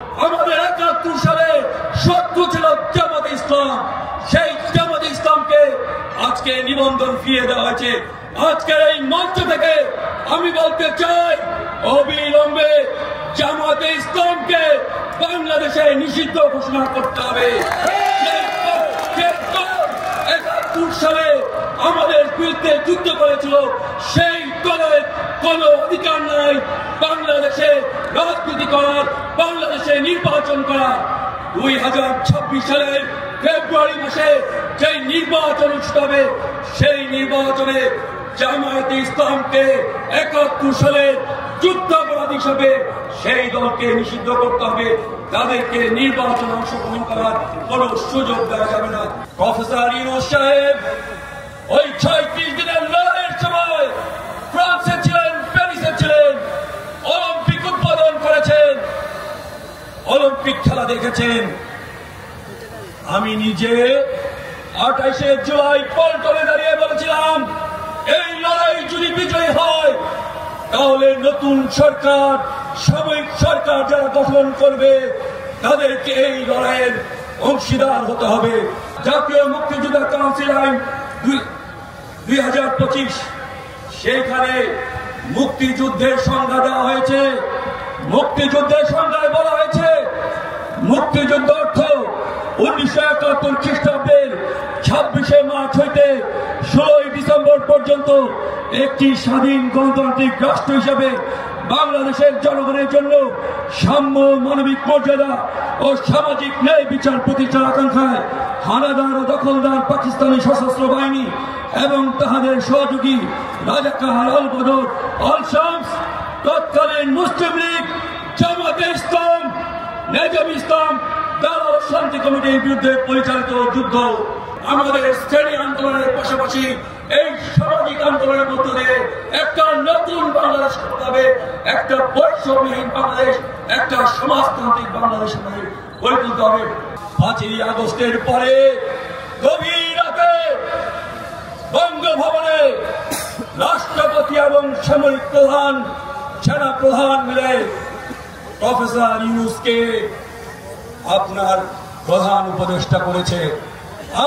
আমাদের ৭১ সালে শত্রু ছিল জামাতে ইসলাম। সেই জামাতে ইসলামকে আজকে নিবন্ধন ফিরিয়ে দেওয়া হয়েছে। আজকের এই মঞ্চ থেকে আমি বলতে চাই, অবিলম্বে জামাতে ইসলামকে বাংলাদেশে নিষিদ্ধ ঘোষণা করতে হবে। ৭১ সালে আমাদের বিরুদ্ধে যুদ্ধ করেছিল, সেই দলের কোন অধিকার নাই বাংলাদেশে রাজনীতি করার, বাংলাদেশে নির্বাচন করার। 2026 সালের ফেব্রুয়ারি মাসে যে নির্বাচন অনুষ্ঠিত হবে, সেই নির্বাচনে জামায়াতে ইসলামকে ৭১ সালের যুদ্ধাপরাধী হিসেবে সেই দলকে নিষিদ্ধ করতে হবে। তাদেরকে নির্বাচনে অংশগ্রহণ করার কোন সুযোগ দেওয়া যাবে না। প্রফেসর ইউনূস সাহেব ওই ৩৬ দিনের লড়াইয়ের সময় ফ্রান্সে ছিলেন, প্যারিসে ছিলেন, অলিম্পিক উদ্বোধন করেছেন, অলিম্পিক খেলা দেখেছেন। আমি নিজে ২৮শে জুলাই পল্টনে দাঁড়িয়ে বলেছিলাম, এই লড়াই যদি বিজয়ী হয় তাহলে নতুন সরকার, সাময়িক সরকার যারা গঠন করবে তাদেরকে এই লড়াইয়ের অংশীদার হতে হবে। জাতীয় মুক্তিযোদ্ধা কাউন্সিল আইন ২০২৫, সেইখানে মুক্তিযুদ্ধের সংজ্ঞা দেওয়া হয়েছে। মুক্তিযুদ্ধের সংজ্ঞায় বলা হয়েছে, মুক্তিযুদ্ধ অর্থ ১৯৭১ খ্রিস্টাব্দের ২৬শে মার্চ হইতে ১৬ই ডিসেম্বর পর্যন্ত একটি স্বাধীন গণতান্ত্রিক রাষ্ট্র হিসাবে বাংলাদেশের জনগণের জন্য সাম্য, মানবিক মর্যাদা ও সামাজিক ন্যায় বিচার প্রতিষ্ঠার আকাঙ্ক্ষায় হানাদার ও দখলদার পাকিস্তানি সশস্ত্র বাহিনী এবং তাহাদের সহযোগী রাজাকার, আল বদর, আল শামস, তৎকালীন মুসলিম লীগ, জামাতে ইসলাম, নেজাম ইসলাম, দালাল শান্তি কমিটির বিরুদ্ধে পরিচালিত যুদ্ধ আমাদের শ্রেণী আন্দোলনের পাশাপাশি এই সামাজিক আন্দোলনের মধ্য দিয়ে একটা নতুন বাংলাদেশ করতে হবে, একটা বৈষম্যহীন বাংলাদেশ, একটা সমাজতান্ত্রিক বাংলাদেশ গড়ে তুলতে হবে। ৫ই আগস্টের পরে গভীর রাতে বঙ্গভবনে রাষ্ট্রপতি এবং সামরিক প্রধান, সেনা প্রধান মিলে প্রফেসর ইউনূসকে আপনার প্রধান উপদেষ্টা করেছে।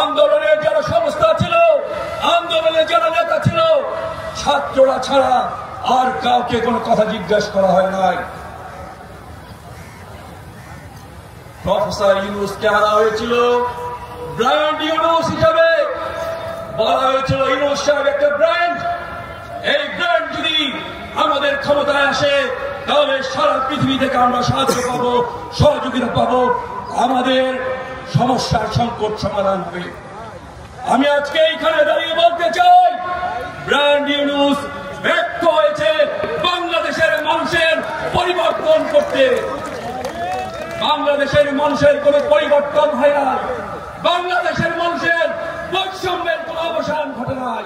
আন্দোলনের যারা সংস্থা ছিল, আন্দোলনের যারা নেতা ছিল, ছাত্ররা ছাড়া আর কাউকে কোনো কথা জিজ্ঞাসা করা হয় নাই। প্রফেসর ইউনূসকে আনা হয়েছিল ব্র্যান্ড ইউনূস হিসাবে। বলা হয়েছিল ইউনূস সাহেব একটা ব্র্যান্ড, এই ব্র্যান্ড যদি আমাদের ক্ষমতায় আসে তাহলে সারা পৃথিবী থেকে আমরা সাহায্য পাবো, সহযোগিতা পাবো, আমাদের সমস্যার সংকট সমাধান হবে। আমি আজকে এইখানে দাঁড়িয়ে বলতে চাই, ব্র্যান্ড ইউনূস ব্যর্থ হয়েছে বাংলাদেশের মানুষের পরিবর্তন করতে। বাংলাদেশের মানুষের কোন পরিবর্তন হয় না, বাংলাদেশের মানুষের বৈষম্যের কোন অবসান ঘটে নাই।